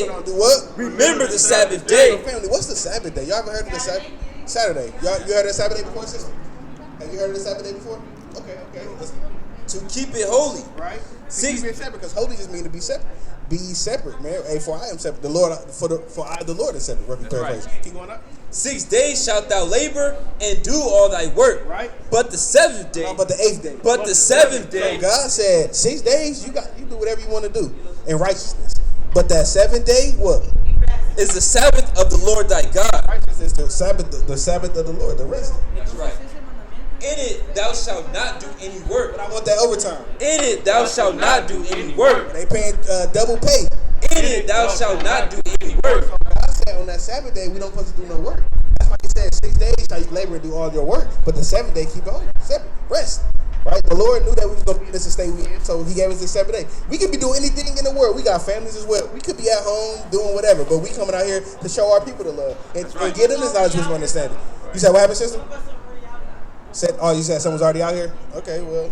Do what? Remember the Sabbath day. Family, what's the Sabbath day? Y'all ever heard of the Sabbath? Saturday. You heard of the Sabbath day before, sister? Have you heard of the Sabbath day before? Okay. To keep it holy. Right. Keep it separate, because holy just means to be separate. Be separate, man. Hey, for I am separate. The Lord, for I, the Lord, is separate. Reverend third place. Keep going up. 6 days shalt thou labor and do all thy work. Right. But the 7th day. No, but the 8th day. But the 7th day. So God said 6 days you do whatever you want to do in righteousness. But that 7th day, what? Is the Sabbath of the Lord thy God. Righteousness is the Sabbath of the Lord, the rest. That's right. In it thou shalt not do any work. But I want that overtime. In it thou shalt not do any work. They paying double pay. In it thou shalt not do any work. God said on that Sabbath day we don't supposed to do no work. That's why He said 6 days shall you labor and do all your work, but the 7th day keep it holy, separate, rest. Right? The Lord knew that we was gonna be in this state we in, so He gave us the 7th day. We could be doing anything in the world. We got families as well. We could be at home doing whatever, but we coming out here to show our people the love and get them this knowledge, wisdom, understanding. You said what happened, sister? You said someone's already out here? Okay, well,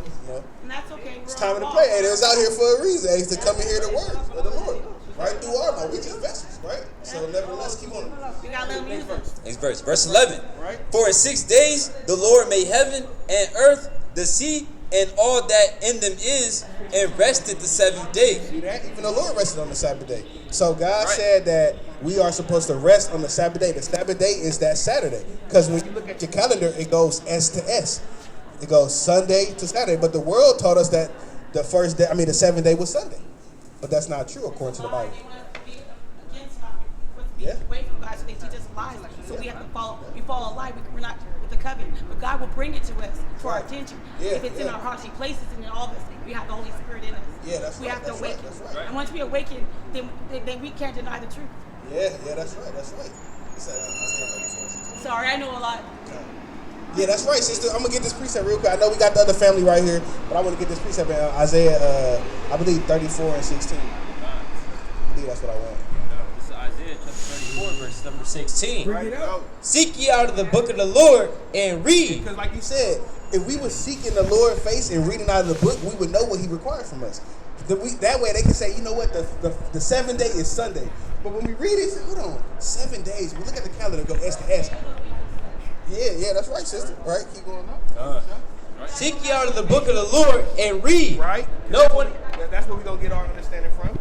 And that's okay. it's time to pray. Hey, they was out here for a reason. Hey, to come and hear the word of the Lord. Right through our mouth. We just vessels, right? So nevertheless, keep on. You got to let me Next verse. Verse 11. Right. For in 6 days the Lord made heaven and earth, the sea, and all that in them is, and rested the 7th day. See that? Even the Lord rested on the Sabbath day. So God said that we are supposed to rest on the Sabbath day. The Sabbath day is that Saturday. Because when you look at your calendar, it goes S to S. It goes Sunday to Saturday. But the world taught us that the 7th day was Sunday. But that's not true according to the Bible. Yeah. Away from God, so they teach us lies. So we have to we follow a lie. We're not with the covenant, but God will bring it to us for our attention. If it's in our hearts, He places it in all of us. We have the Holy Spirit in us. Yeah, that's we right. have to awaken. Right. And once we awaken, then we can't deny the truth. Yeah, that's right. Sorry, I know a lot. Yeah, that's right, sister. I'm gonna get this precept real quick. I know we got the other family right here, but I want to get this precept in Isaiah, I believe 34 and 16. I believe that's what I want. This is Isaiah chapter 34, verse number 16. Bring it out. Seek ye out of the book of the Lord and read. Because like you said, if we were seeking the Lord's face and reading out of the book, we would know what He required from us. That way they can say, you know what, the 7th day is Sunday. But when we read it, say, hold on, 7 days. We look at the calendar, go S to S. Yeah, that's right, sister. Right, keep going up. Seek ye out of the book of the Lord and read. Right. No one. That's where we gonna get our understanding from.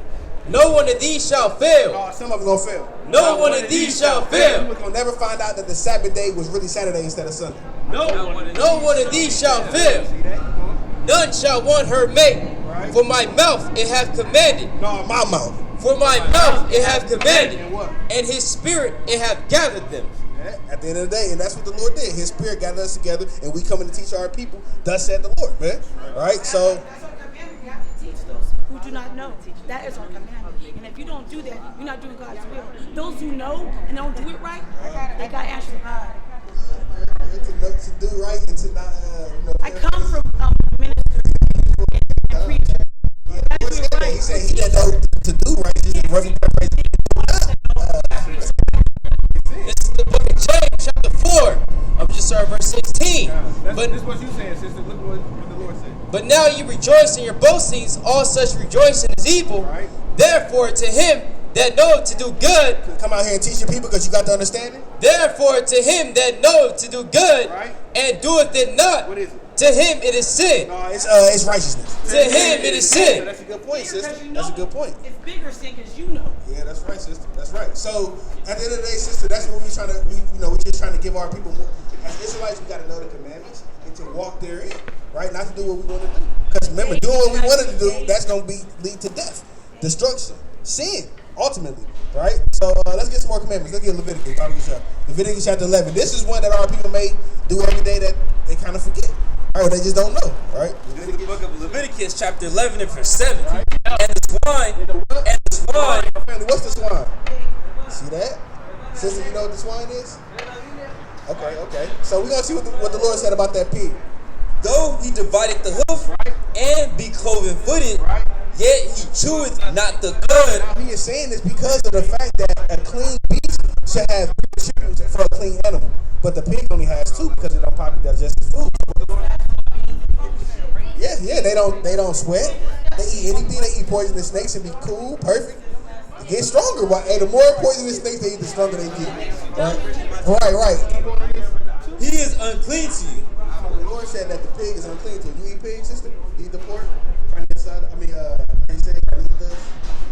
No one of these shall fail. No, some of them gonna fail. No one of these shall fail. We're gonna never find out that the Sabbath day was really Saturday instead of Sunday. No one of these shall fail. See that? None shall want her mate. Right. For my mouth it hath commanded. No, my mouth. For my mouth it hath commanded. And what? And His Spirit it hath gathered them. At the end of the day, and that's what the Lord did. His Spirit gathered us together, and we coming to teach our people. Thus said the Lord, man. Right? So That's our commandment. We have to teach those who do not know. That is our commandment. And if you don't do that, you're not doing God's will. Those who know and don't do it right, they got answers from God. to do right and to not. I come from ministry and preacher. He said he didn't know to do right. He just wasn't This is the book of James, chapter 4. I'm just starting verse 16. But this is what you saying, sister. Look what the Lord said. But now you rejoice in your boastings. All such rejoicing is evil. Right. Therefore, to him that knoweth to do good, Come out here and teach your people because you got the understanding. therefore to him that knoweth to do good, Right. and doeth it not, What is it? to him it is sin. No, it's righteousness. To him it is sin. That's a good point, sister. Because you That's a know good point. It's bigger sin because you know. Yeah, that's right, sister. That's right. So at the end of the day, sister, that's what we're trying to. We're just trying to give our people more. As Israelites, we got to know the commandments and to walk therein, right? Not to do what we want to do. Because remember, doing what we wanted to do, that's going to lead to death, destruction, sin, ultimately, right? So let's get some more commandments. Let's get Leviticus. Leviticus chapter 11. This is one that our people may do every day that they kind of forget. All right, they just don't know, right? This is the book of Leviticus, chapter 11 and verse 7. Right. And the swine, Family, what's the swine? See that? Sister, you know what the swine is? Okay. So we're going to see what the Lord said about that pig. though he divided the hoof and be cloven footed, yet he cheweth not the cud. Now he is saying this because of the fact that a clean beast should have 3 tributes for a clean animal. But the pig only has 2 because it don't probably digest the food. Yeah, they don't sweat. They eat anything. They eat poisonous snakes and be cool, perfect. It gets stronger. Hey, the more poisonous snakes they eat, the stronger they get. Right. He is unclean to you. So the Lord said that the pig is unclean to you. You eat pig, sister? You eat the pork? From the inside? How you say? Eat this?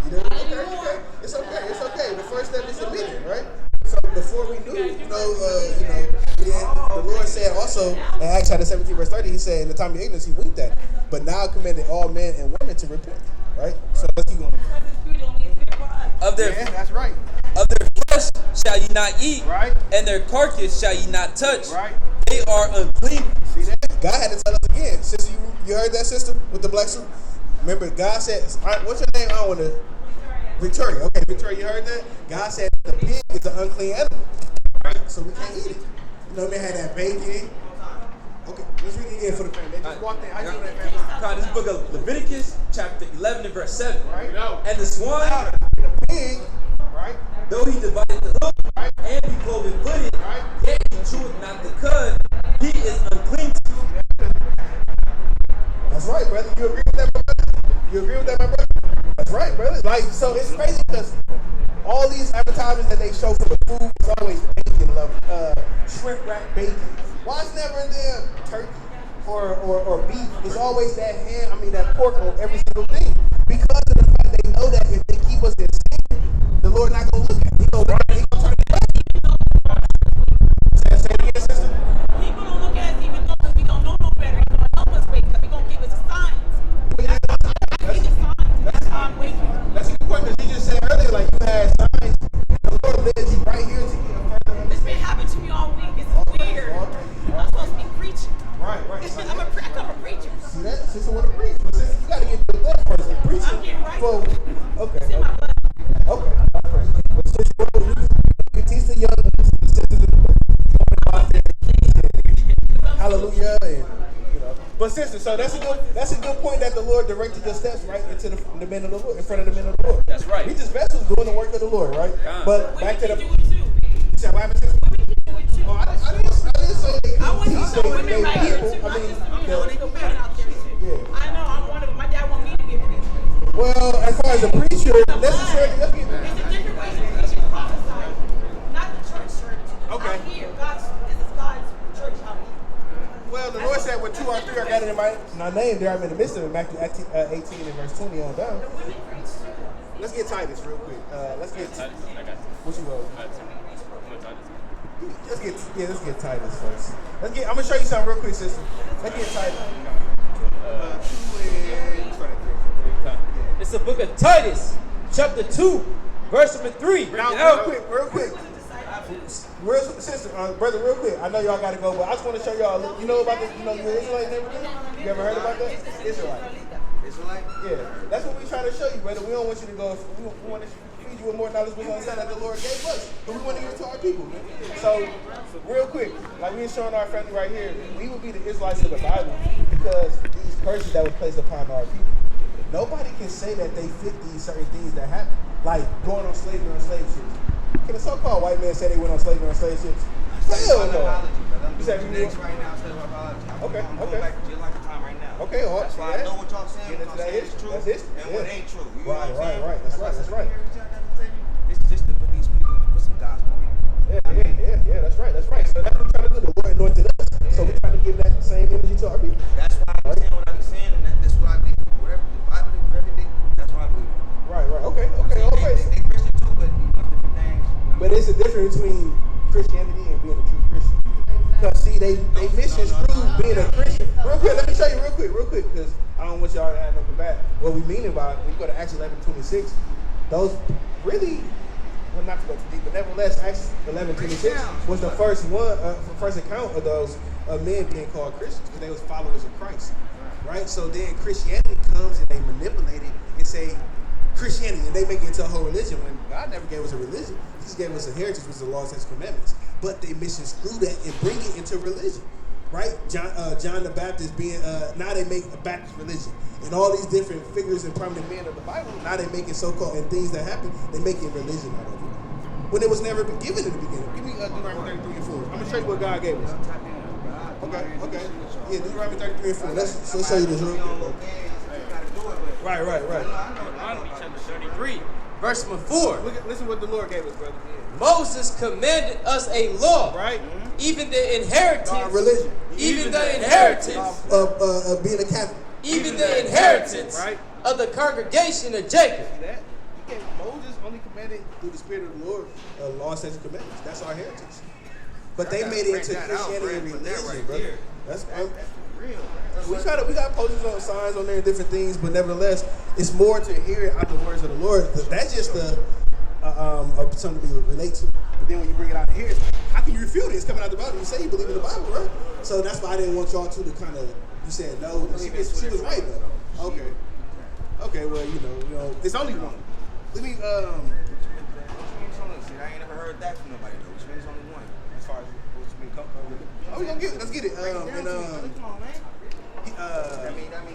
You know? Okay. It's okay. The first step is admitting, right? So before we knew, the Lord said also in Acts chapter 17, verse 30, he said, in the time of ignorance, he winked at it. But now commanded all men and women to repent, right? So let's keep going. That's right. Of their flesh shall ye not eat, right? And their carcass shall ye not touch, right? They are unclean. See that? God had to tell us again. Sister, you heard that, sister, with the black suit? Remember, God said, what's your name? I don't want to. Victoria. Okay, Victoria, you heard that? God said the pig is an unclean animal. Right? So we can't eat it. You know, they had that bacon. Okay, let's read it again for the family. They just walked in. How you doing that, family? This book of Leviticus, chapter 11 and verse 7. Right? And the swine, the pig, right? Though he divided the hoof, right, and be cloven footed, right, yet he cheweth not the cud, he is unclean to you. That's right, brother. You agree with that, my brother? That's right, brother. Like, so it's crazy because all these advertisements that they show for the food is always bacon, shrimp wrap bacon. Why is never in there turkey or beef? It's always that that pork on every single thing. Because of the fact they know that if they keep us in sin, the Lord not gonna look at it. He gonna turn it back. Say it again, sister. He gonna look at us even though we don't know no better. He gonna help us wake up. He gonna give us signs. That's a good point because you just said earlier, like you had signs. The Lord led you right here to get a further understanding. It's been happening to me all week. This is weird. I'm supposed to be preaching. Right. I come a preacher. See that? Sister want to preach. But sister, you got to get built up first. Like preaching. I'm getting right. Okay. But sister, you teach the young hallelujah. And, but sister, so that's a good point that the Lord directed your steps right into the men of the Lord, in front of the men of the Lord. That's right. We just vessels doing the work of the Lord, right? But back to the. Do it too. You said what happened, sister? Oh, I didn't say they women right here too. They go better out there too. Yeah. I know. I'm one of them. My dad want me to be a preacher. Well, as far as a preacher, necessarily, let's get that. There's a different way to preach and prophesy. Not the church. Okay. Out here, this is God's church out here. Well, the Lord said, "When 2 or 3 are gathered in my name, there I'm in the midst of it." Matthew 18 and verse 20 on down. Let's get Titus real quick. Let's get Titus. What you wrote? Let's get Titus first. I'm gonna show you something real quick, sister. Let's get Titus. It's the book of Titus, chapter 2, verse number 3. Now, real quick. Sister, brother, real quick. I know y'all gotta go, but I just want to show y'all. You know about this? You're Israelite and everything. You ever heard about that? Israelite. Yeah, that's what we trying to show you, brother. We don't want you to go. We want to feed you with more knowledge we understand that the Lord gave us, but we want to give it to our people, man. So, real quick, like we showing our family right here, we would be the Israelites of the Bible because these curses that were placed upon our people. Nobody can say that they fit these certain things that happen, like going on slavery on slave ships. Can a so-called white man say they went on slavery on slave ships? Hell no. You said you next right now. Okay. I'm going back to jail like the time right now. Okay, that's why I know what y'all saying. What y'all saying is true. That's history. And what ain't true. You right. That's right. It's just to put these people put some gospel on. Yeah. That's right. So that's what we're trying to do. The Lord anointed us, so we're trying to give that same energy to our people. That's why I be saying what I be saying, and that's what I do. Whatever the Bible, whatever they, that's what I believe. Right. Okay. All praise. They Christian too, but different things. But it's a difference between Christianity and being a true Christian. Because see, they misconstrue being a Christian. Real quick, let me show you real quick, because I don't want y'all to have nothing bad. What we mean by it, when you go to Acts 11:26, those really, well, not to go too deep, but nevertheless, Acts 11:26 was the first account of those men being called Christians, because they was followers of Christ, right? So then Christianity comes and they manipulate it and say Christianity, and they make it into a whole religion when God never gave us a religion. He just gave us a heritage, which is the laws and commandments. But they misconstrue that and bring it into religion, right? John the Baptist being, now they make a Baptist religion. And all these different figures and prominent men of the Bible, now they make it so-called, and things that happen, they make it religion out of it. When it was never given in the beginning. Give me Deuteronomy 33 and 4. I'm going to show you what God gave us. Okay. Yeah, Deuteronomy 33 and 4. Let's show you this real quick. Right. Deuteronomy chapter 33, verse 4. Listen what the Lord gave us, brother. Moses commanded us a law, Right? even the inheritance, religion, even the inheritance of being a Catholic, even the inheritance right, of the congregation of Jacob. See that? Moses only commanded through the Spirit of the Lord, law, statutes, and commandments. That's our heritage. But they made it into Christianity and religion, brother. That's real. We got posters on signs on there and different things, but nevertheless, it's more to hear it out the words of the Lord. That's just something to relate to. But then when you bring it out here, how can you refute it? It's coming out the Bible. You say you believe in the Bible, right? So that's why I didn't want y'all to kind of. You said no. She was right though. Okay. Okay. Well, you know, it's only one. Let me. I ain't never heard that from nobody though. Which means only one. As far as what's been we gonna get it. Let's get it.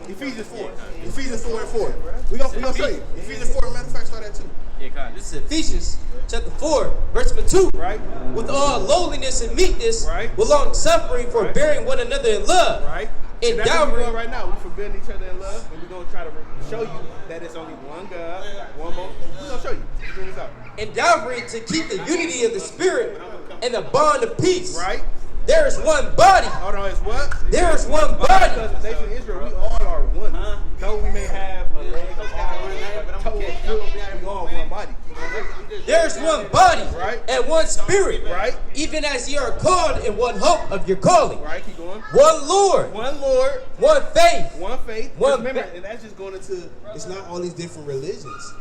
Ephesians 4. Ephesians 4 and 4. We gonna show you. Ephesians 4. Matter of fact, start that too. Yeah, this is Ephesians chapter 4, verse 2. Right. With all lowliness and meekness, right, with long suffering, forbearing one another in love. Right. And that's what we're doing right now. We're forbidding each other in love, and we're gonna try to show you that it's only one God, one more. We're gonna show you. Let's bring this out. Endeavoring to keep the unity of the Spirit and the bond of peace. Right. There is one body. Hold on, it's what? There is one body. Because the nation of Israel, we all are one. Though we may have a leg, a toe, we all one body. There is one body, right, and one spirit, right, even as ye are called in one hope of your calling. Right, keep going. One Lord, one faith, one remember, and that's just going into. It's not all these different religions.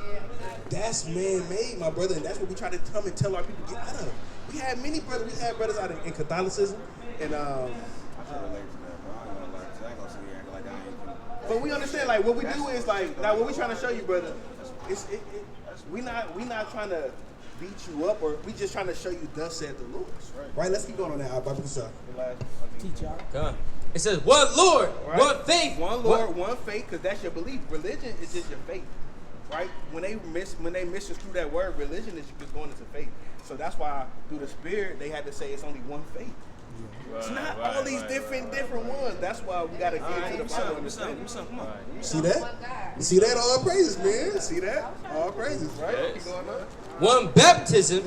That's man-made, my brother, and that's what we try to come and tell our people to get out of. We had many brothers. We had brothers out in Catholicism, and but we understand like what we do is like now what we trying to show you, brother. We not trying to beat you up, or we just trying to show you thus said the Lord. Right? Let's keep going on that. Bible stuff. Teach y'all. It says one Lord, right, one faith, one Lord, one faith, because that's your belief. Religion is just your faith, right? When they misconstrue that word, religion is just going into faith. So that's why through the Spirit they had to say it's only one faith. Right, it's not all these different ones. That's why we gotta get to the Bible understanding. Come on. See that? You see that? All praises, man. See that? All praises, right? Yes. Going on. One baptism.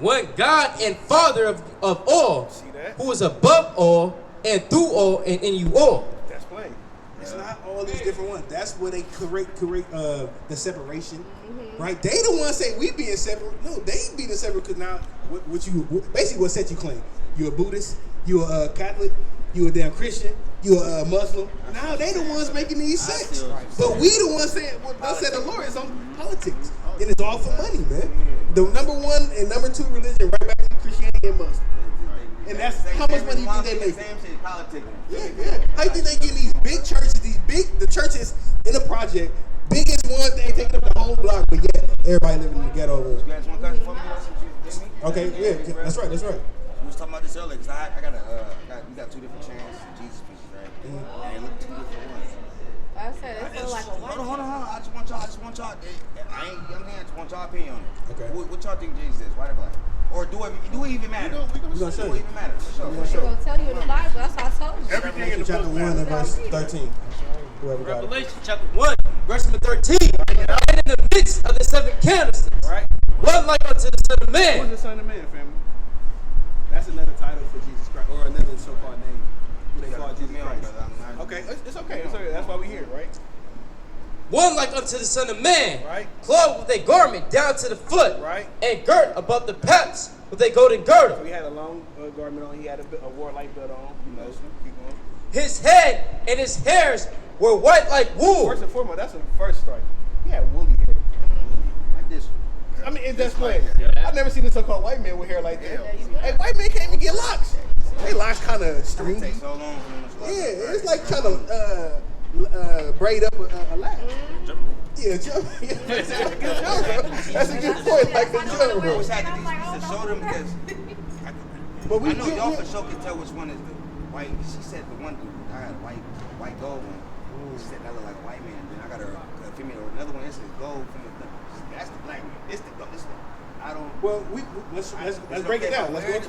One God and Father of all. See that? Who is above all and through all and in you all. That's plain. It's not all these different ones. That's where they correct the separation, right? They the ones say we being separate. No, they being separate because now what set you claim? You a Buddhist? You a Catholic? You a damn Christian? You a Muslim? Now they the ones making these sects, but we the ones saying what they said the Lord is on politics, and it's all for money, man. The number one and number two religion, right back to Christianity and Muslim. And that's how much money you think they make? Yeah. How you think they get these big churches, the churches in the project, biggest one thing taking up the whole block, but yet everybody living in the ghetto. Okay, yeah, that's right. We was talking about this earlier because we got two different chants, Jesus pieces, right? And look, two different ones. I said it feels like a one. Hold on. I just want y'all. I'm here. I just want y'all opinion on it. Okay. What y'all think Jesus is? White or black? Or do it even matter? We're gonna show you. Do it even matter? For We're gonna tell you in the Bible. That's what I told you. Everything in chapter 1 and verse 13. Whoever got it. Revelation chapter 1, verse 13. And in the midst of the seven candlesticks, right? One like unto the Son of Man. Who's the Son of Man, family? That's another title for Jesus Christ, or another so-called name. Who they call Jesus Christ. Okay, it's okay. That's why we're here, right? One like unto the Son of Man, right? Clothed with a garment down to the foot, right? And girt above the paps with a golden girdle. So he had a long garment on. He had a warlike belt on. You know, keep going. His head and his hairs were white like wool. First and foremost, that's the first strike. He had woolly hair. Like this. I mean, it's that's plain. I've never seen a so-called white man with hair like that. Hey, white men can't even get locks. They locks kind of stringy. It takes so long for them to yeah, it's like trying to braid up a lash. Yeah, jump. That's a good jump. That's a good point. Like the jump. I always had to show them because I know y'all for sure can tell which one is the white. She said the one dude, I got a white gold one. She said that looked like a white man. Then I got a female, or another one. This is gold. That's the black man. This the I don't. Well, let's break it down. Let's go.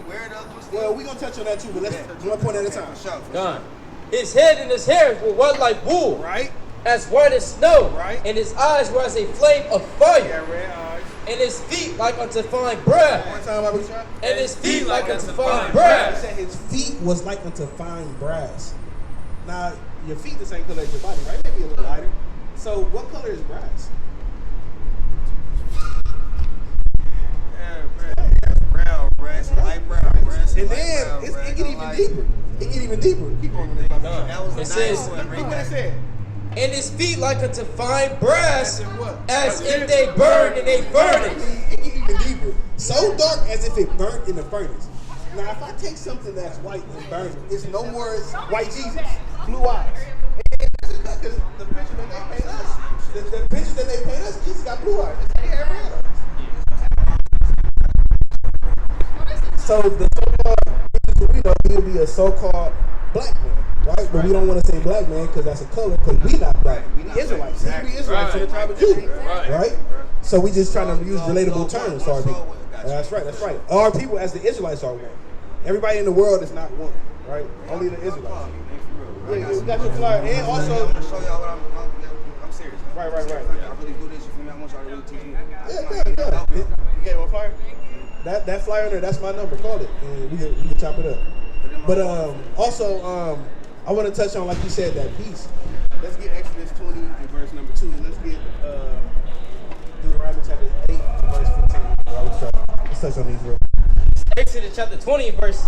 Well, we're gonna touch on that too, but let's one point at a time. Done. His head and his hairs were white like wool. Right. as white as snow, Right. and his eyes were as a flame of fire, Yeah, red eyes. and his feet like unto fine brass, One time, Bible try. and his feet like unto fine He brass. said his feet was like unto fine brass. Now, your feet the same color as your body, right? Maybe a little lighter. So, what color is brass? Brown, brass, light brown, brass. And then it get even deeper. It get even deeper. Keep on. That was It a says- Look what it said. And his feet like unto fine brass, As in what? as if they burned in a furnace. It get even deeper. So dark as if it burnt in the furnace. Now, if I take something that's white and burn it, it's no more as white Jesus, blue eyes. And that's because the picture that they paint us, the picture that they paint us, Jesus got blue eyes. He had red eyes. So the so-called, we know he'll be a so-called black man, right? But we don't want to say black man because that's a color, because we not black. We Israelites. Exactly. We Israelites from the tribe of Judah, right? So we just trying to use relatable terms for our people. That's right. That's right. Our people, as the Israelites, are one. Everybody in the world is not one, right? Only the Israelites. Yeah, we got your flyer, and also. I'm gonna show y'all what I'm serious. Right. I really do this. You feel me? I want y'all to really teach me. Yeah. You gave him a flyer? That flyer there, that's my number. Call it, and we can chop it up. But also, I want to touch on, like you said, that piece. Let's get Exodus 20 and verse number 2. Let's get Deuteronomy chapter 8 and verse 15. Let's touch on these real quick. Exodus chapter 20 verse.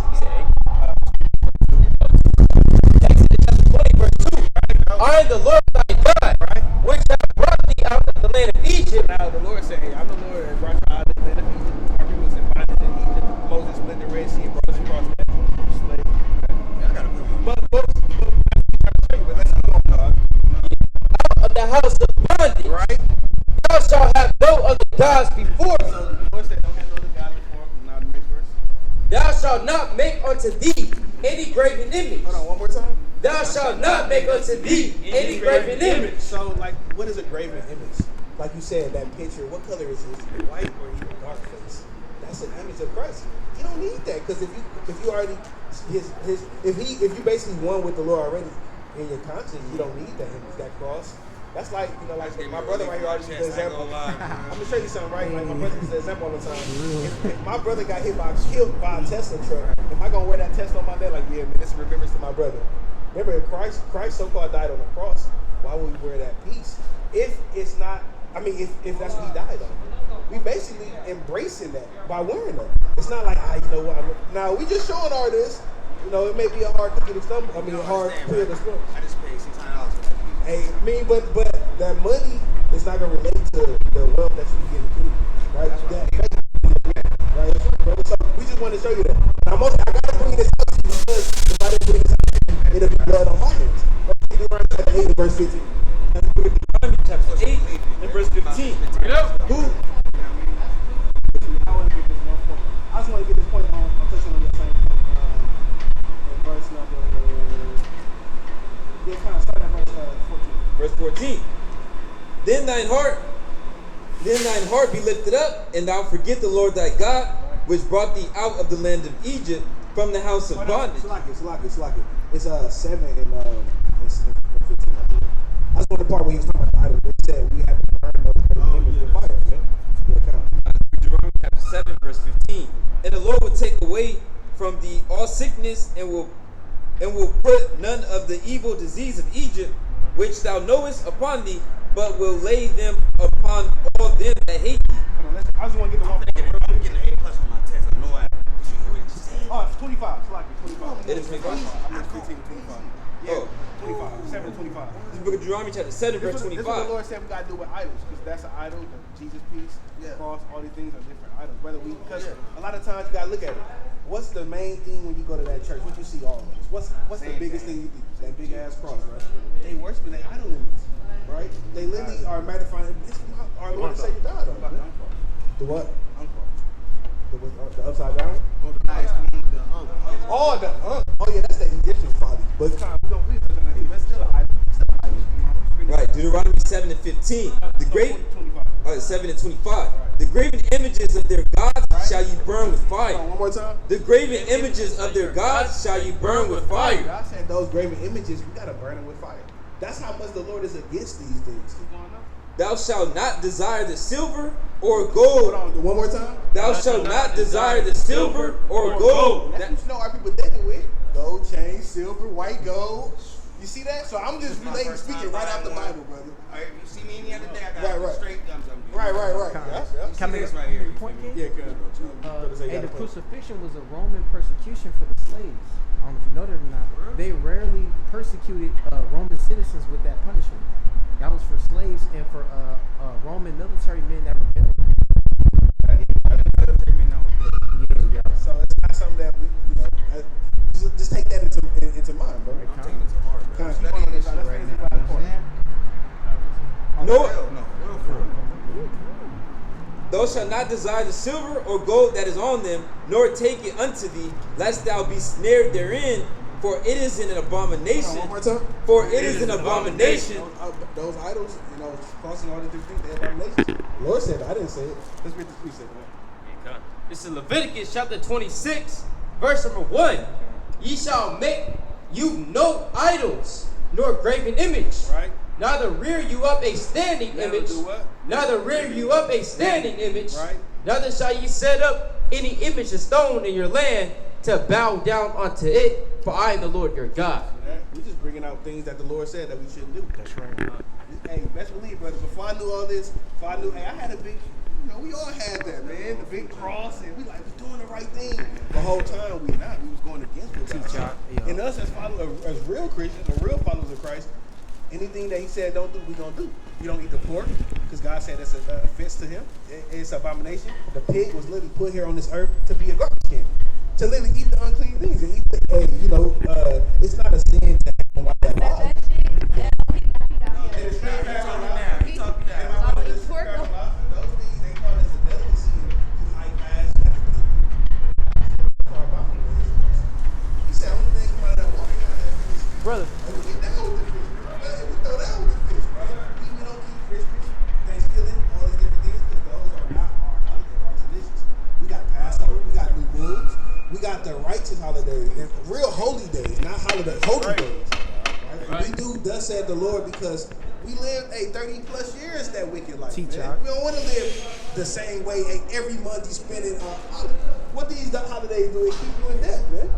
Exodus chapter 20 verse 2. I am the Lord thy God, which have brought thee out of the land of Egypt. Now the Lord said, I'm the Lord that brought you out of the land of Egypt. Our people was in bondage in Egypt. Moses split the Red Sea and brought us across that slave. I gotta put me. But let's keep on, dog. Out of the house of bondage. Right? Thou shalt have no other gods before me. So the Lord said, don't have no other God before him. Now the next verse. Thou shalt not make unto thee any graven image. Hold on, one more time. Thou shalt not make unto thee any graven image. So, like, what is a graven image? Like you said, that picture, what color is it? Is it white or even dark face? That's an image of Christ. You don't need that, because if you already if you basically won with the Lord already in your conscience, you don't need that image, that cross. That's like, like my brother right here already used the example. I'm gonna show you something, right? Like my brother used the example all the time. If my brother got killed by a Tesla truck, am I gonna wear that Tesla on my neck? Like, yeah, man, this is remembrance to my brother. Remember, if Christ so-called died on the cross, why would we wear that piece? If it's not, if that's what he died on. We basically embracing that by wearing that. It's not like, you know what, now we just showing all this. It may be a hard cookie to stumble. A hard pill to swallow. I just paid $600 for that. Hey, but that money is not gonna relate to the wealth that you get in the kingdom, right? That faith, right? So we just want to show you that. Now, I gotta bring this up to you because if I didn't bring this up to you, it'll be blood on my hands. Deuteronomy chapter 8 and verse 15. Deuteronomy chapter 8 and verse 15. Who? I just want to get this point on. I'm touching on that same in verse number. Yeah, kind of start at verse 14. Verse 14. Then thine heart be lifted up, and thou forget the Lord thy God, which brought thee out of the land of Egypt from the house of bondage. It's like it. It's 7 and 15. I believe. That's one of the part where he was talking about the idols. Where he said we have to burn those images with fire. Man. Yeah, kind of. Deuteronomy chapter 7 verse 15. And the Lord will take away from thee all sickness, and will put none of the evil disease of Egypt, which thou knowest, upon thee, but will lay them upon all them that hate thee. I just want to get the one. I'm getting an A+ on my test. I know I. Oh, it's 25. It's like 25. It is 25. I'm 15, 25. Yeah, Oh. 25. 7 to 25. This book of Deuteronomy chapter 7 verse This is what the 25. Lord said we got to do with idols, because that's an idol, the Jesus piece, the cross, all these things are different idols. Because a lot of times you got to look at it. What's the main thing when you go to that church? What you see always? What's the biggest thing you see? That big ass cross, right? They worshiping their idol images, right? They literally are magnifying. This is our Lord and Savior died on. The what? The upside down? Oh, yeah, that's the Egyptian probably. But it's kind of, we touch on that. That's still an idol. Right, Deuteronomy 7 and 15. The great 7 and 25. The graven images of their gods shall you burn with fire. One more time. The graven images of their gods shall you burn with fire. I said those graven images, we gotta burn them with fire. That's how much the Lord is against these things. Thou shalt not desire the silver or gold. Hold on, one more time. Thou shalt not desire the silver or gold. That's what you know our people dealing with. Gold chain, silver, white gold. You see that? So I'm just relating, speaking right out the Bible, brother. All right, you see me any other day, I got Right. straight guns. Right. Can I make this right here? Point, Ken? Yeah, good. Hey, the crucifixion was a Roman persecution for the slaves. I don't know if you know that or not. They rarely persecuted Roman citizens with that punishment. That was for slaves and for Roman military men that rebelled. Yeah. So it's not something that we, just take that into mind, bro. I'm taking it to heart, bro. Kind of keep on this right now. No. Thou shalt not desire the silver or gold that is on them, nor take it unto thee, lest thou be snared therein. For it is an abomination. One more time. For it is an abomination. Those idols, crossing all the different things, they're abominations. The Lord said it. I didn't say it. Let's read the precept, man. This is Leviticus chapter 26, verse number 1. Ye shall make you no idols, nor graven image. Right. Neither rear you up a standing image. Do what? Neither rear you up a standing image. Right. Neither shall ye set up any image of stone in your land to bow down unto it. For I am the Lord your God. We're just bringing out things that the Lord said that we shouldn't do. That's right. Hey, best believe, brother. Before I knew all this, I had a big, we all had that, man. The big cross, and we was doing the right thing. The whole time we not. We was going against what God said. And us as real Christians, or real followers of Christ, anything that He said don't do, we gonna do. We don't eat the pork because God said that's an offense to Him. It's an abomination. The pig was literally put here on this earth to be a garbage can. To literally eat the unclean things and eat it's not a sin to have one that lies. Brother. We got the righteous holidays, and real holy days, not holidays, holy days. Right? We do thus said the Lord because we lived 30 plus years that wicked life. Man. We don't want to live the same way every month you spending on holidays. What these holidays do is keep you in debt, man.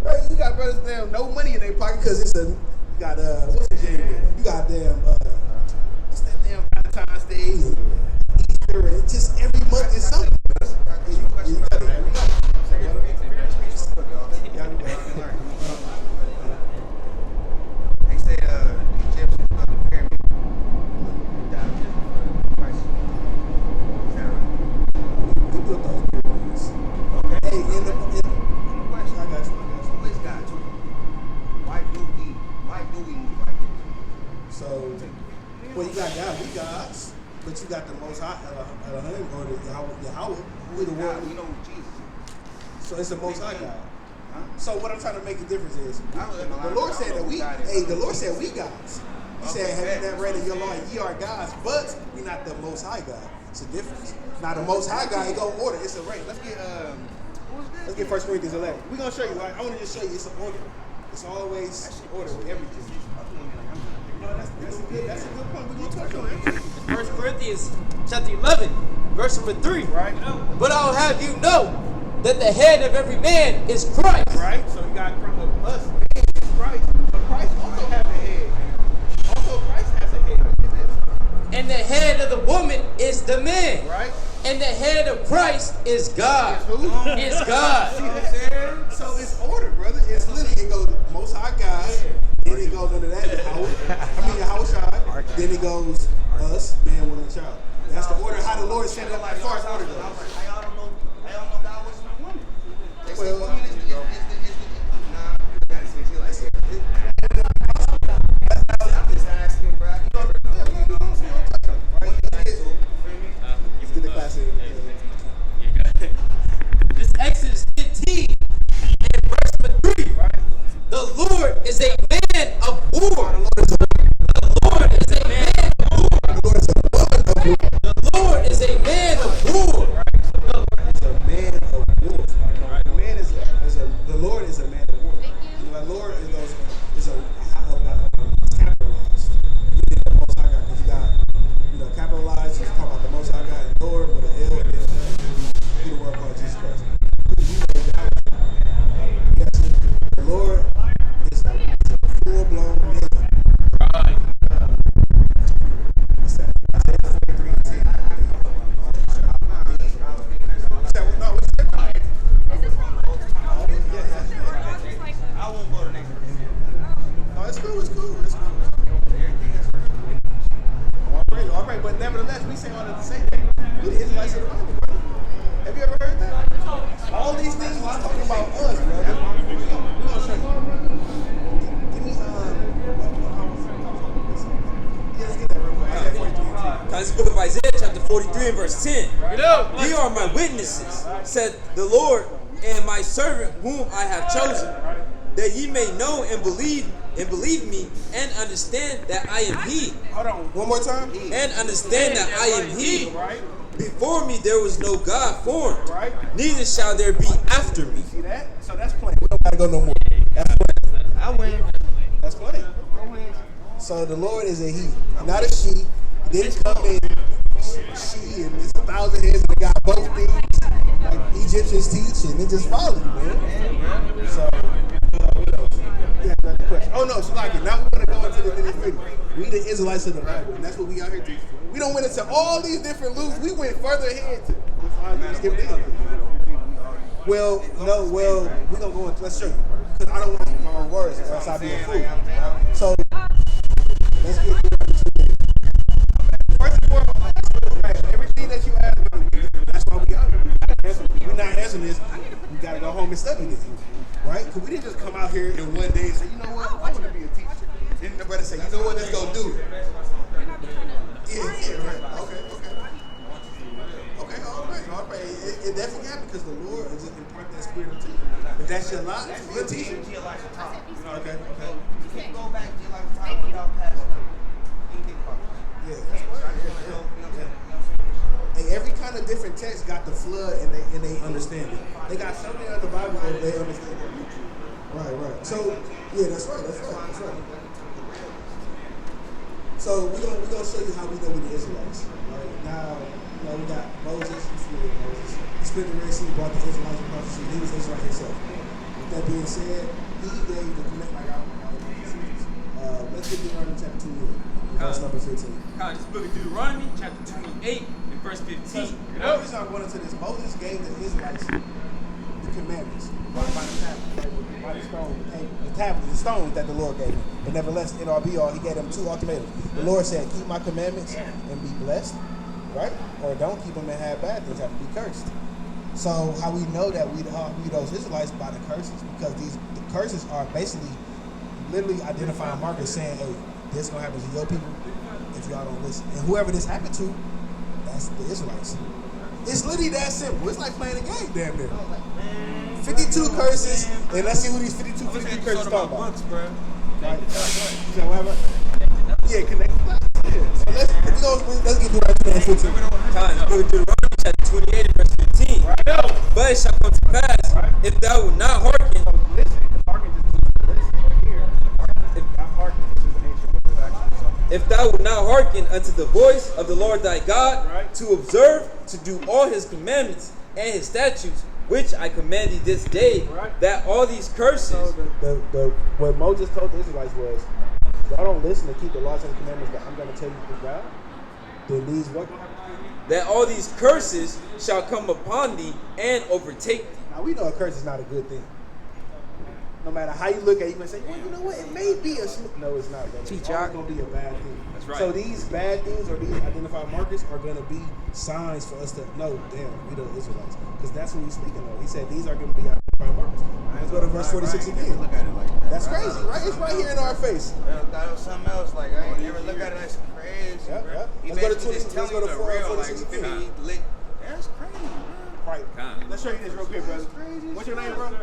Right? You got brothers damn no money in their pocket because you got what's the January? You got damn what's that damn Valentine's Day and Easter and just every month is something. They say the Egyptians built the pyramid. Is that right? We built those pyramids. Okay. Hey, in the question. I got you. Who is God too? Why do we move like this? So, well, you got God, we gods, but you got the Most High, or the Yahweh, we the world. We know who Jesus is. So it's the Most High God. Huh? So what I'm trying to make a difference is, the Lord said that the Lord said we gods. He said, have you not read in your law, ye are gods, but we not the Most High God. It's a difference. Now the Most High God, He go order. It's a right. Let's get 1 Corinthians 11. We're gonna show you. Right? I want to just show you. It's an order. It's always order with everything. No, that's a good point. We're gonna touch on it. 1 Corinthians chapter 11, verse number 3. Right. But I'll have you know that the head of every man is Christ. Right? So you got us, man, is Christ. But Christ also has a head. Also, Christ has a head. And the head of the woman is the man. Right? And the head of Christ is God. Is who? Is God. See that? So it's order, brother. It's literally, it goes Most High God. Then it goes under that, Yahweh Shai. Then it goes us, man, woman, and child. That's the order, how the Lord set it up as far as order goes. I don't know God was a woman. They say Well, woman is the nah, you gotta say it like that. I'm just asking, bro. You know what I'm saying? Let's get the class in. This Exodus 15 and verse number 3. The Lord is a man of war. The Lord is a man of war. The Lord is a man of war. It's a man of war. The man is Christ. Yes, the Lord is a full-blown nigga. Right. What's that? Isaiah 43:10. I won't go to next one. No, it's cool. All right, but nevertheless, we say all that to say that we the Israelites of the Bible, brother. Have you ever heard that? All these things he's talking about us, brother. We're gonna show you. Give me let's get that real quick. Isaiah 43:10. This book of Isaiah, chapter 43 and verse 10. Get up. Ye are my witnesses, said the Lord, and my servant whom I have chosen, that ye may know and believe me, and understand that I am He. Hold on, one more time. And understand that I am He. Before me there was no God formed, neither shall there be after me. See that? So that's plain. We don't gotta go no more. That's plain. I win. That's plain. So the Lord is a He, not a she. He didn't come in she and it's 1,000 heads and it got both things like Egyptians teach and it just follows, man. So yeah, another question. Oh no, Shalaki, now we're gonna go into the nitty-gritty. We the Israelites of the Bible, and that's what we out here teaching. We don't went into all these different loops. We went further ahead to skip it. Well, no, we're gonna go into, let's show you. Because I don't want to use my own words or else I'll be a fool. So let's get through it. First and foremost, everything that you ask, that's why we out here. We're not answering this. We gotta go home and study this. Right? Because we didn't just come out here in one day and say, you know what, I want to be a teacher. Then the brother say, you know what, let's go do it. Yeah, right. Okay, all right. It definitely happened because the Lord is just impart that spirit into you. If that's your lot, be a teacher. Okay. You can't go back to like time without passing anything about it. Yeah. And every kind of different text got the flood and they understand it. They got something out of the Bible and they understand it. Right. So yeah, that's right. So we're gonna show you how we know we're the Israelites. Right now, we got Moses. He split the Red Sea, brought the Israelites across the sea. He was Israel himself. With that being said, he gave the command like let's get Deuteronomy chapter 28, verse number 15. This book of Deuteronomy, chapter 28, and verse 15. The reason I'm going into this, Moses gave the Israelites the commandments by the stone that the Lord gave him. But nevertheless, in our be-all, he gave them two ultimatums. The Lord said, keep my commandments and be blessed, right? Or don't keep them and have bad things, have to be cursed. So how we know that we those Israelites by the curses, because the curses are basically literally identifying markers saying, hey, this is going to happen to your people if y'all don't listen. And whoever this happened to, that's the Israelites. It's literally that simple. It's like playing a game, damn near. 52 curses, and let's see who these 52 curses talk about. Books, bro. Right. Yeah, connect. Yeah. So let's get Deuteronomy 15. Deuteronomy chapter 28 and verse 15. Right. But it shall come to pass, if thou wilt not hearken. If thou wilt not hearken unto the voice of the Lord thy God, to observe, to do all his commandments and his statutes, which I command thee this day, that all these curses. What Moses told the Israelites was, y'all don't listen to keep the laws and commandments that I'm going to tell you to God, then these what? That all these curses shall come upon thee and overtake thee. Now we know a curse is not a good thing. No matter how you look at it, you may say, well, you know what, it may be a no, it's not. It's always going to be a bad thing. That's right. So these bad things or these identified markers are going to be signs for us to know, damn, we the Israelites. Because that's what he's speaking of. He said these are going to be identified markers. Let's go to verse 46 again. Look at it like that. That's crazy, right? It's right here in our face. I thought it was something else. Like, I ain't never look at it. That's crazy. Yep. He Let's go to basically just telling you the real. Like, 46 you again. lit. That's crazy, bro. Right. Let's show you this real quick, brother. What's your name, bro?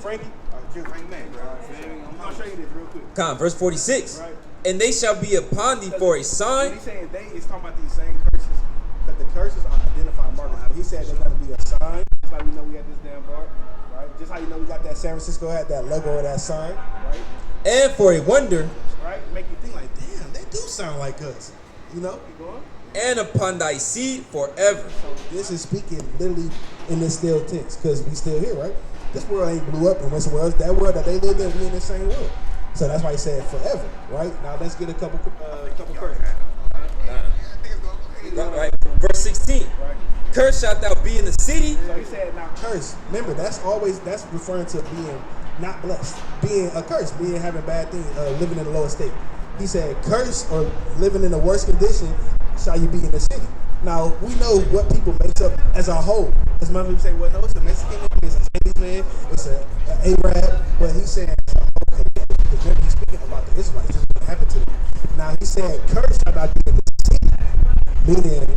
Frankie. Frank Man, bro. I'm going to show you this real quick. Verse 46. Right. And they shall be upon thee for a sign. When he's saying they, he's talking about these same curses. Because the curses are identifying markers. But he said they're going to be a sign. Just like we know we had this damn bar. Right? Just how you know we got that San Francisco hat, that logo of that sign. Right? And for a wonder. Right? Make you think like, damn, they do sound like us. You know? Keep going. And upon thy seed forever. So this is speaking literally in this still tense because we still here, right? This world ain't blew up, and Western world, that world that they live in, we in the same world. So that's why he said forever, right? Now let's get a couple verses. Right. Verse 16. Cursed shalt thou be in the city. So he said, now curse. Remember, that's referring to being not blessed, being accursed, having bad things, living in a lower state. He said, curse or living in a worse condition shall you be in the city. Now, we know what people makes up as a whole. Because many people say, well, no, it's a Mexican man, it's a Chinese man, it's an Arab. But he's saying, okay, because remember, he's speaking about the Israelites. This is what happened to them. Now, he said, curse shall thou be in the city. Meaning,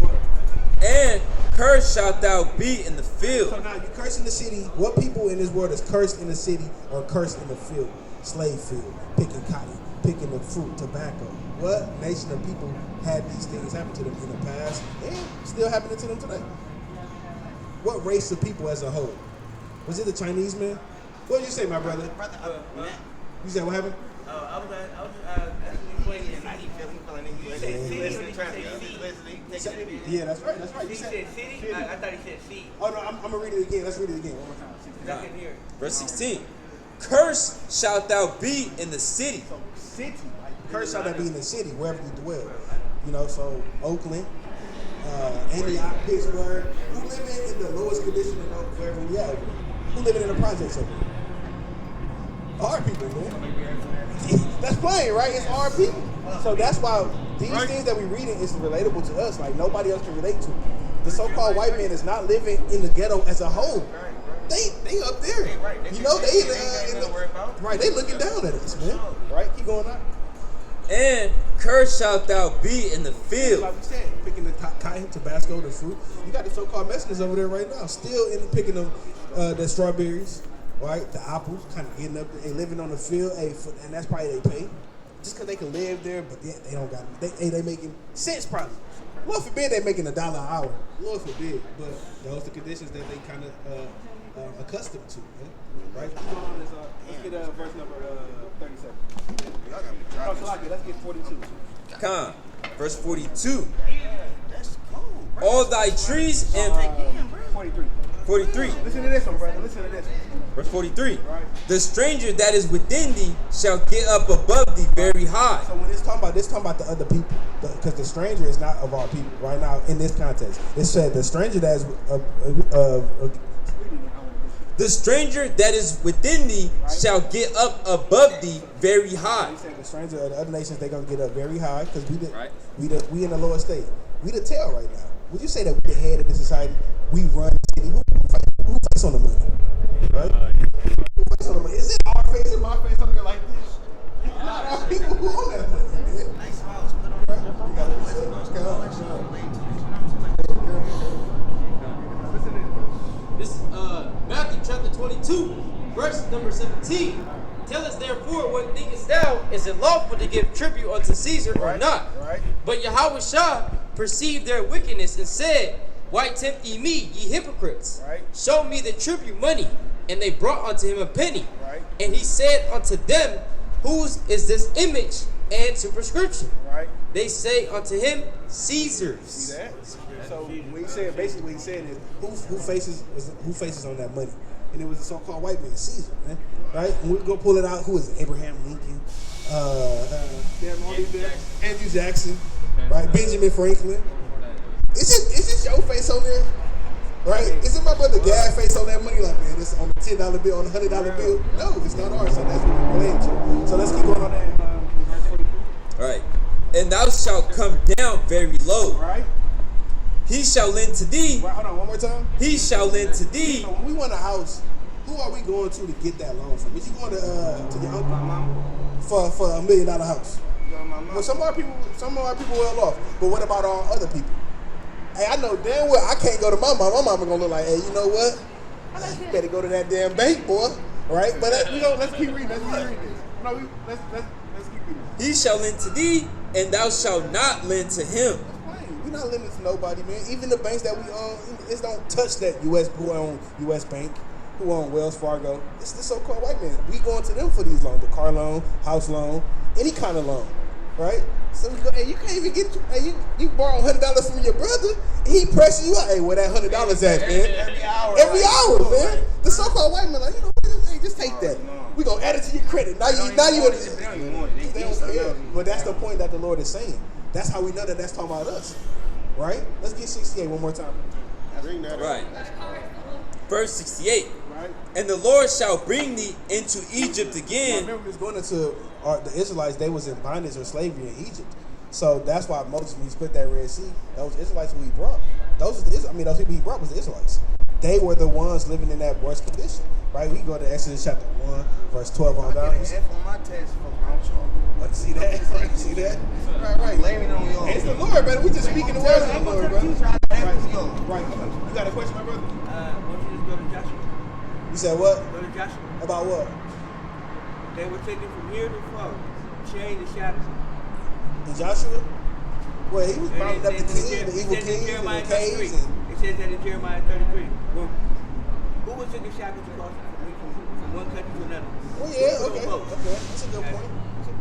and cursed shalt thou be in the field. So now, you curse in the city. What people in this world is cursed in the city or cursed in the field? Slave field, picking cotton, picking the fruit, tobacco. What nation of people had these things happen to them in the past and still happening to them today? What race of people as a whole? Was it the Chinese man? What did you say, my brother? You said what happened? I was explaining how he feeling. Yeah, that's right. He said city? I thought he said sea. Oh, no, I'm going to read it again. Let's read it again one more time. I can hear it. Verse 16. Cursed shalt thou be in the city. So, city. Cursed shall that be in the city, wherever you dwell. You know, so Oakland, Antioch, Pittsburgh. Who living in the lowest condition of wherever we are? Who living in the projects over there? Our people, man. That's plain, right? It's our people. So that's why these things that we reading is relatable to us. Like nobody else can relate to. The so-called white man is not living in the ghetto as a whole. They up there. You know, they they looking down at us, man. Right? Keep going on. And cursed shalt thou be in the field. Like we said, picking the cotton, Tabasco, the fruit. You got the so-called Mexicans over there right now, still picking them the strawberries, right? The apples, kind of getting up there, living on the field, and that's probably they pay. Just because they can live there, but they don't got they making cents probably. Lord forbid they making $1 an hour. Lord forbid, but those are the conditions that they kind of accustomed to, right? Let's get verse number 37. Let's get 42. Come, verse 42. That's cool, bro. All thy trees and 43. 43. Listen to this one, brother. Listen to this. Verse 43. Right. The stranger that is within thee shall get up above thee very high. So when it's talking about the other people, because the stranger is not of our people right now in this context. It said the stranger that is the stranger that is within thee shall get up above thee very high. He said the stranger of the other nations, they're gonna get up very high because we in the lower state. We the tail right now. Would you say that we the head of the society? We run the city. Who fights on the money? Right? Who fights on the money? Is it our face and my face something like this? Not our people who own that money, man. Nice house, put on This is Matthew chapter 22, verse number 17. Tell us therefore, what thinkest thou? Is it lawful to give tribute unto Caesar or not? Right. But Yahushua perceived their wickedness and said, Why tempt ye me, ye hypocrites? Right. Show me the tribute money. And they brought unto him a penny. Right. And he said unto them, Whose is this image and superscription? Right. They say unto him, Caesar's. See that? So what he said, basically what he said is who faces on that money, and it was the so-called white man, Caesar, man. Right? And we go pull it out. Who is it? Abraham Lincoln, Andrew Jackson, right? Benjamin Franklin. Is it your face on there? Right? Is it my brother Gad face on that money? Like, man, this on the $10 bill, on the $100 bill? No, it's not ours. So that's what we're related to. So let's keep going on that. Right. And thou shalt come down very low. Right. He shall lend to thee. Right, hold on, one more time. He shall lend to thee. So when we want a house, who are we going to get that loan from? Is you going to your uncle for $1 million house? Well, some of our people well off. But what about all other people? Hey, I know damn well I can't go to my mom. My mama gonna look like, hey, you know what? You better go to that damn bank, boy. Right? But let's keep reading. Let's keep reading. No, let's keep reading. He shall lend to thee, and thou shalt not lend to him. We're not lending to nobody, man. Even the banks that we own, it don't touch that who own U.S. Bank, who own Wells Fargo. It's the so-called white man. We going to them for these loans, the car loan, house loan, any kind of loan. right? So we go, hey, you can't even get, hey, you borrow $100 from your brother, and he pressing you out. Hey, where that $100 at, man? Every hour, man. The so-called white man, like, you know, hey, just take that. We gonna add it to your credit. Now you but that's the point that the Lord is saying. That's how we know that that's talking about us, right? Let's get 68 one more time. Right. Verse 68. Right. And the Lord shall bring thee into Egypt again. Remember, we was going into the Israelites. They was in bondage or slavery in Egypt, so that's why Moses, when he split that Red Sea, those Israelites who he brought, those people he brought was the Israelites. They were the ones living in that worst condition, right? We go to Exodus chapter 1, verse 12 on down. I get an F on my test for Mount See that? See that? Right. Blaming on y'all. It's the Lord, brother. We just speaking the words of the Lord, brother. Right. You got a question, my brother? Why don't you just go to Joshua? You said what? Go to Joshua. About what? They were taken from here to far, chained and shackled. In Joshua? Well, he was And bound up the king, the evil kings, and the caves. It says that in Jeremiah 33. Well, who was taking shackles across from one country to another? Oh yeah, okay. That's a good point.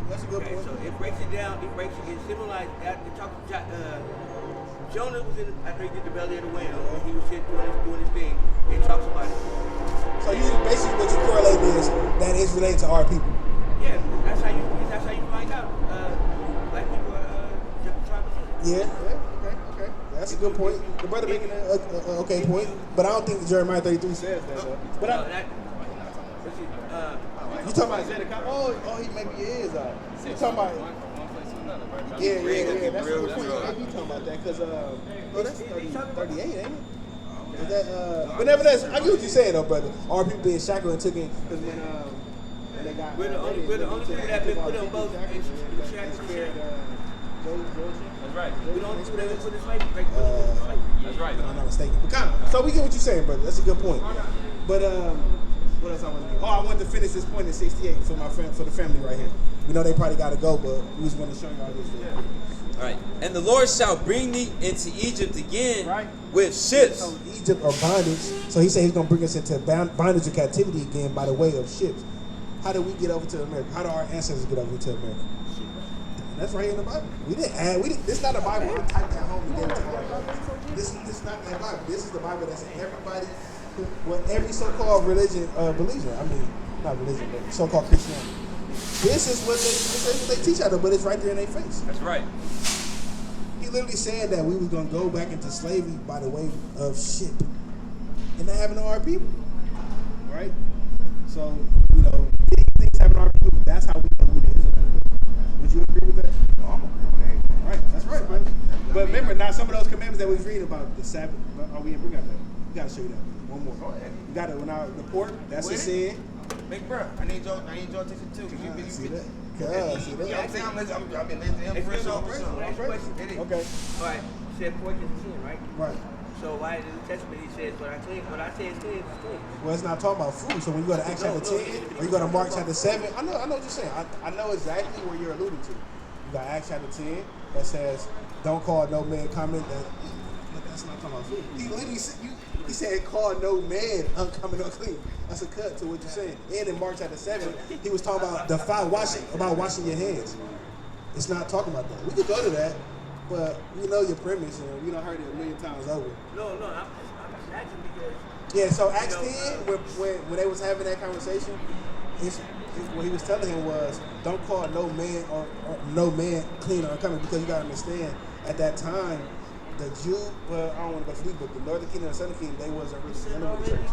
That's a good point. So it breaks it down. It symbolizes. It talks. Jonah was in after he did the belly of the whale. He was doing his thing. It talks about it. So you basically what you correlate is that it's related to our people. Yeah, that's how you find out. Black people are tribal. Yeah. Okay. That's a good point. The brother making an okay point, but I don't think Jeremiah 33 says that. But you talking about Zedekiah? Oh, he maybe is. You talking about? Yeah. That's a good point. Maybe you talking about that because that's 38, ain't it? Is that, but nevertheless, I get what you're saying though, brother. Our people being shackled and took in because when they got we're the only people that have been put on both in shackles. That's right. We don't put in slavery. That's right. If I'm not mistaken. But so we get what you're saying, brother. That's a good point. But what else I want to do? I wanted to finish this point in 68 for the family right here. We know they probably got to go, but we just want to show y'all this thing. All right. And the Lord shall bring thee into Egypt again with ships. So Egypt or bondage. So he said he's going to bring us into bondage or captivity again by the way of ships. How did we get over to America? How did our ancestors get over to America? That's right here in the Bible. We didn't add. This is not a Bible. We typed that home and gave it to our Bible. This is not that Bible. This is the Bible that's everybody, what every so-called religion believes in. I mean, not religion, but so-called Christianity. This is what they teach out of, but it's right there in their face. That's right. He literally said that we was going to go back into slavery by the way of ship. And that happened to our people. Right? So, big things happen to our people. That's how we know who it is. Would you agree with that? No, I'm agree with that. Right, that's right, brother. But remember, now some of those commandments that we read about the Sabbath, we got that. We got to show you that. One more. You got it. Now, the pork, that's a sin. Big bro, I need your attention too. See that? I'm saying I've been listening to him for sure. Okay. All right. You said pork is sin, right? Right. So why in the New Testament he says what I say is clean is clean? Well, it's not talking about food. So when you go to Acts chapter 10 or you go to Mark chapter 7, I know what you're saying. I know exactly where you're alluding to. You got Acts chapter 10 that says, "Don't call no man comment that." That's not talking about food. He literally said, he said, "Call no man uncommon unclean." That's a cut to what you're saying. And in Mark chapter 7, he was talking about washing your hands. It's not talking about that. We could go to that, but we know your premise and we done heard it a million times over. No, I'm asking because. Yeah, so Acts 10, when they was having that conversation, what he was telling him was, don't call no man or no man clean or uncommon, because you gotta understand, at that time, the Jew, well, I don't want to go deep, but the Northern Kingdom and Southern Kingdom, they wasn't really dealing with the church.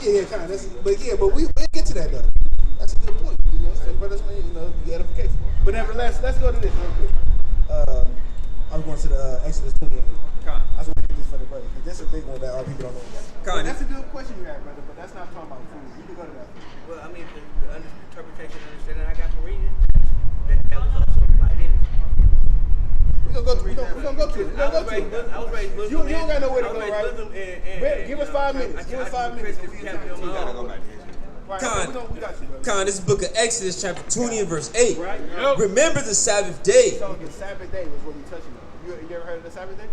Yeah, kind of. But we'll get to that though. That's a good point. So brothers, the edification. But nevertheless, let's go to this real quick. I'm going to the Exodus 28. I just want to get this for the brother, because that's a big one that our people don't know about. That's a good question you have, brother, but that's not talking about food. You can go to that. Well, I mean, the interpretation and understanding I got from reading, that was also applied in it. We're gonna go to it. I was raised Muslim. You don't got nowhere to go, right? Give us 5 minutes. Give us 5 minutes. We gotta go back here. Con, this is the book of Exodus, chapter 20 and verse 8. Right? Remember the Sabbath day. So the Sabbath day was what we're touching on. You ever heard of the Sabbath day?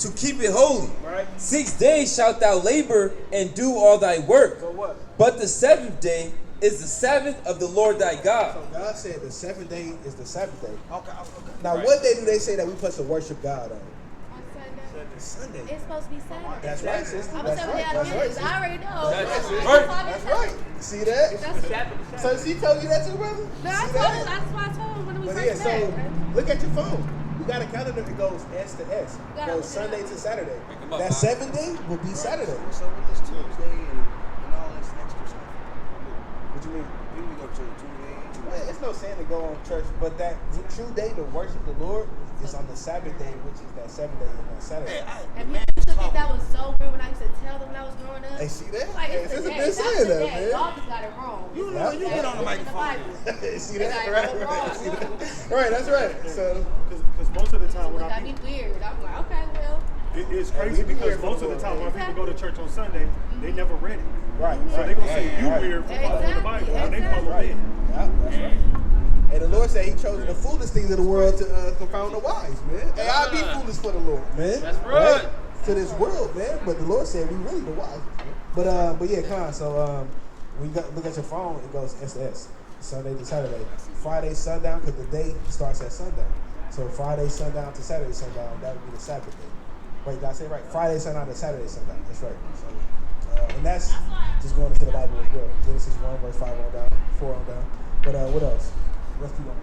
To keep it holy. Right. 6 days shalt thou labor and do all thy work. So what? But the seventh day is the Sabbath of the Lord thy God. So God said the 7th day is the Sabbath day. Okay. Now, what day do they say that we supposed to worship God on? Sunday. It's supposed to be Saturday. That's right, sister. I'm gonna That's tell you right. how That's it right. is. I already know. That's That's right. why That's right. See that? That's So she told you that too, brother? But I See told that? him. That's why I told him when we But first yeah, so met. look at your phone. You got a calendar that goes S to S. gotta Goes look it Sunday up. to Saturday. him up, That Bob. 7th day will be Saturday. What's up with this Tuesday and all this extra stuff? What you mean? Didn't we go to Tuesday? Well, it's no sin to go on church, but that true day to worship the Lord is on the Sabbath day, which is that 7th day and that Saturday. And me used to think that was so weird when I used to tell them when I was growing up. Hey, see that? Like, Hey, it's sister the been day. saying That's the that, day. man. Y'all just got it wrong. You know, you get on the microphone. See that? Right. See that? Right, that's right. So, Because most of the time when Look I at me weird. I'm like, okay, well. it's crazy because most of the time when people go to church on Sunday, they never read it. right. So they gonna say you weird for following the Bible, and they follow Right. it. Yeah, that's right. And the Lord said He chose the foolish things of the world to confound the wise, man. Hey, I'll be foolish for the Lord, man. That's right. To this world, man. But the Lord said we really the wise. But yeah, Con. So when you look at your phone, it goes S to S, Sunday to Saturday. Friday sundown because the day starts at sundown. So Friday sundown to Saturday sundown, that would be the Sabbath day. Wait, did I say it right? Friday sundown to Saturday sundown. That's right. So, and that's just going into the Bible as well. Genesis 1 verse 5 on down, 4 on down. But what else? Let's keep on.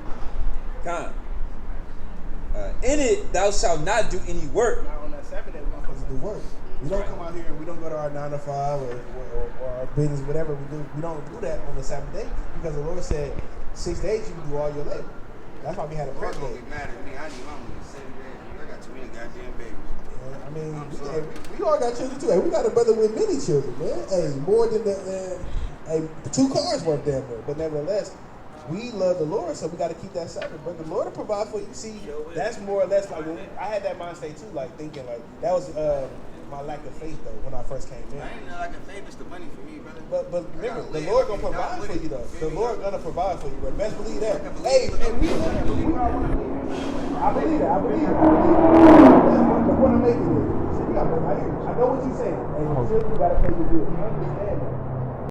Con. In it thou shalt not do any work. Now on that Sabbath day, we're not supposed to do work. We don't come out here and we don't go to our 9 to 5 or our business, whatever we do. We don't do that on the Sabbath day because the Lord said 6 days you can do all your labor. That's why we had a prayer Lord gonna day. be mad at me. I need my money 7 days. I got too many goddamn babies. I mean, I'm sorry. we all got children too. Hey, we got a brother with many children, man. Hey, more than the 2 cars worth damn near. But nevertheless, we love the Lord, so we got to keep that Sabbath. But the Lord will provide for you. See, that's more or less like I had that mind state too, like thinking like that was my lack of faith though when I first came in. I ain't know like a favor. It's the money for me, brother. But I remember, gotta the live. Lord gonna I can't provide die for with you it. though. The Lord gonna provide for you, bro. Best believe that. I believe Hey, it. and we I believe it. I believe it. That's the point I'm making is. See, I know what you're saying. And the children gotta pay your bills. I understand that.